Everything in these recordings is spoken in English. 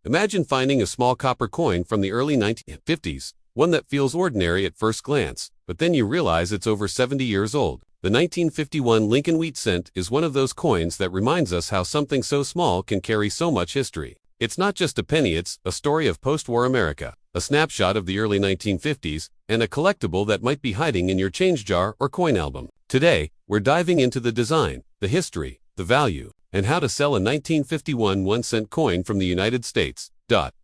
Imagine finding a small copper coin from the early 1950s, one that feels ordinary at first glance, but then you realize it's over 70 years old. The 1951 Lincoln wheat cent is one of those coins that reminds us how something so small can carry so much history. It's not just a penny, it's a story of post-war America, a snapshot of the early 1950s, and a collectible that might be hiding in your change jar or coin album. Today, we're diving into the design, the history, the value, and how to sell a 1951 1-cent coin from the United States.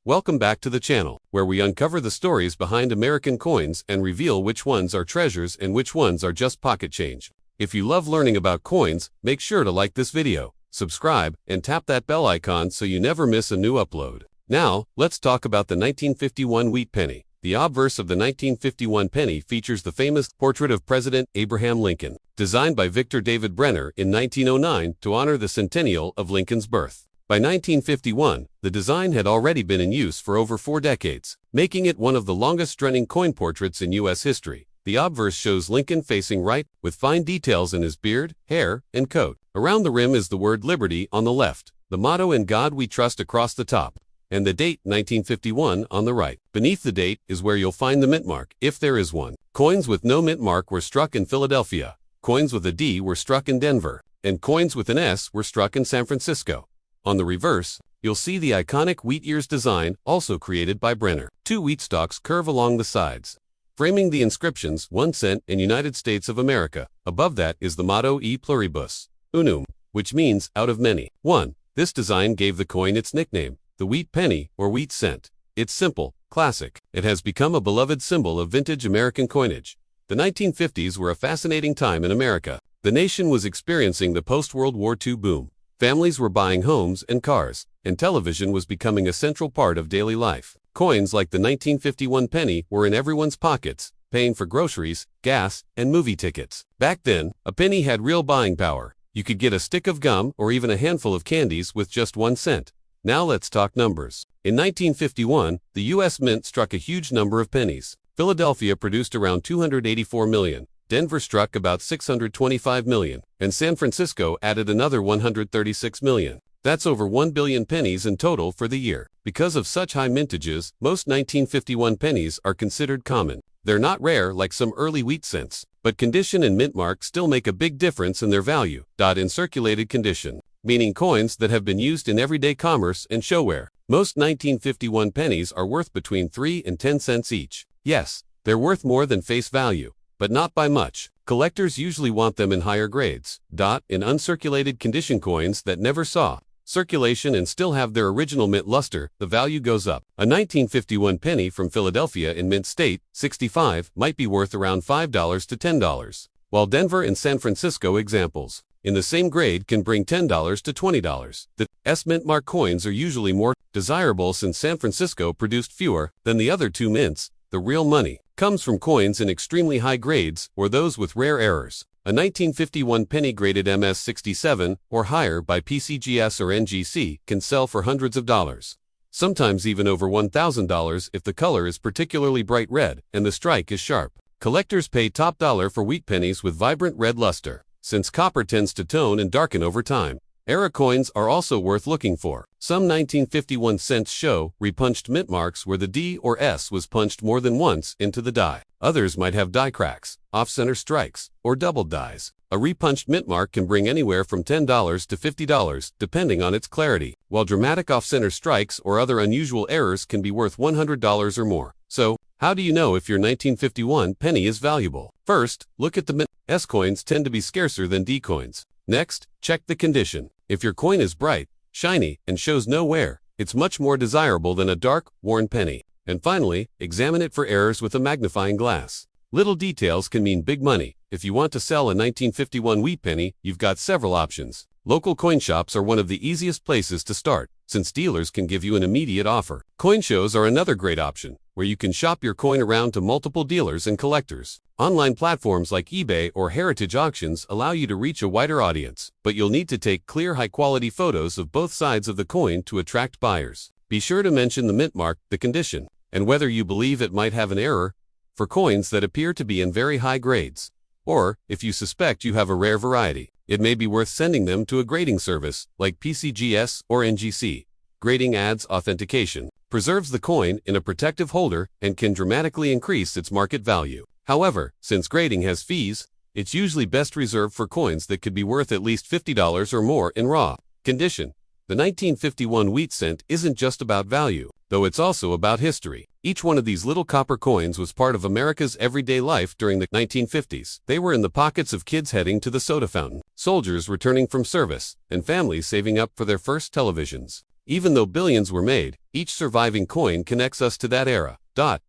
Welcome back to the channel, where we uncover the stories behind American coins and reveal which ones are treasures and which ones are just pocket change. If you love learning about coins, make sure to like this video, subscribe, and tap that bell icon so you never miss a new upload. Now, let's talk about the 1951 wheat penny. The obverse of the 1951 penny features the famous portrait of President Abraham Lincoln, designed by Victor David Brenner in 1909 to honor the centennial of Lincoln's birth. By 1951, the design had already been in use for over 4 decades, making it one of the longest-running coin portraits in U.S. history. The obverse shows Lincoln facing right, with fine details in his beard, hair, and coat. Around the rim is the word Liberty on the left, the motto "In God We Trust" across the top, and the date 1951 on the right. Beneath the date is where you'll find the mint mark, if there is one. Coins with no mint mark were struck in Philadelphia, coins with a D were struck in Denver, and coins with an S were struck in San Francisco. On the reverse, you'll see the iconic wheat ears design, also created by Brenner. 2 wheat stalks curve along the sides, framing the inscriptions 1 cent and United States of America. Above that is the motto E pluribus unum, which means out of many. 1. This design gave the coin its nickname, the wheat penny or wheat cent. It's simple, classic. It has become a beloved symbol of vintage American coinage. The 1950s were a fascinating time in America. The nation was experiencing the post-World War II boom. Families were buying homes and cars, and television was becoming a central part of daily life. Coins like the 1951 penny were in everyone's pockets, paying for groceries, gas, and movie tickets. Back then, a penny had real buying power. You could get a stick of gum or even a handful of candies with just 1 cent. Now let's talk numbers. In 1951, the U.S. Mint struck a huge number of pennies. Philadelphia produced around 284 million. Denver struck about 625 million, and San Francisco added another 136 million. That's over 1 billion pennies in total for the year. Because of such high mintages, most 1951 pennies are considered common. They're not rare like some early wheat cents, but condition and mint mark still make a big difference in their value. In circulated condition, meaning coins that have been used in everyday commerce and showware. Most 1951 pennies are worth between 3 and 10 cents each. Yes, they're worth more than face value, but not by much. Collectors usually want them in higher grades. In uncirculated condition coins that never saw circulation and still have their original mint luster, the value goes up. A 1951 penny from Philadelphia in mint state, 65, might be worth around $5 to $10, while Denver and San Francisco examples in the same grade can bring $10 to $20. The mint mark coins are usually more desirable since San Francisco produced fewer than the other 2 mints. The real money comes from coins in extremely high grades or those with rare errors. A 1951 penny graded MS-67 or higher by PCGS or NGC can sell for hundreds of dollars, sometimes even over $1,000 if the color is particularly bright red and the strike is sharp. Collectors pay top dollar for wheat pennies with vibrant red luster, since copper tends to tone and darken over time. Era coins are also worth looking for. Some 1951 cents show repunched mint marks where the D or S was punched more than once into the die. Others might have die cracks, off-center strikes, or doubled dies. A repunched mint mark can bring anywhere from $10 to $50, depending on its clarity, while dramatic off-center strikes or other unusual errors can be worth $100 or more. So, how do you know if your 1951 penny is valuable? First, look at the mint. S coins tend to be scarcer than D coins. Next, check the condition. If your coin is bright, shiny, and shows no wear, it's much more desirable than a dark, worn penny. And finally, examine it for errors with a magnifying glass. Little details can mean big money. If you want to sell a 1951 wheat penny, you've got several options. Local coin shops are one of the easiest places to start, since dealers can give you an immediate offer. Coin shows are another great option, where you can shop your coin around to multiple dealers and collectors. Online platforms like eBay or heritage auctions allow you to reach a wider audience, but you'll need to take clear, high-quality photos of both sides of the coin to attract buyers. Be sure to mention the mint mark, the condition, and whether you believe it might have an error for coins that appear to be in very high grades. Or, if you suspect you have a rare variety, it may be worth sending them to a grading service like PCGS or NGC. Grading adds authentication, preserves the coin in a protective holder, and can dramatically increase its market value. However, since grading has fees, it's usually best reserved for coins that could be worth at least $50 or more in raw condition. The 1951 wheat cent isn't just about value, though it's also about history. Each one of these little copper coins was part of America's everyday life during the 1950s. They were in the pockets of kids heading to the soda fountain, soldiers returning from service, and families saving up for their first televisions. Even though billions were made, each surviving coin connects us to that era.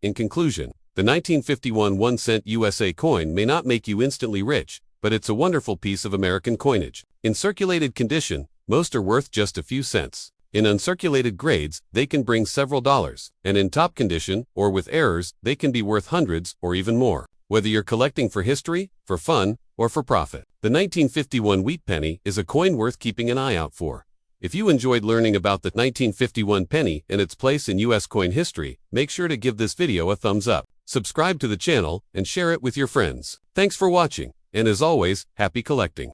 In conclusion, the 1951 1-cent USA coin may not make you instantly rich, but it's a wonderful piece of American coinage. In circulated condition, most are worth just a few cents. In uncirculated grades, they can bring several dollars, and in top condition, or with errors, they can be worth hundreds or even more. Whether you're collecting for history, for fun, or for profit, the 1951 wheat penny is a coin worth keeping an eye out for. If you enjoyed learning about the 1951 penny and its place in U.S. coin history, make sure to give this video a thumbs up, subscribe to the channel, and share it with your friends. Thanks for watching, and as always, happy collecting.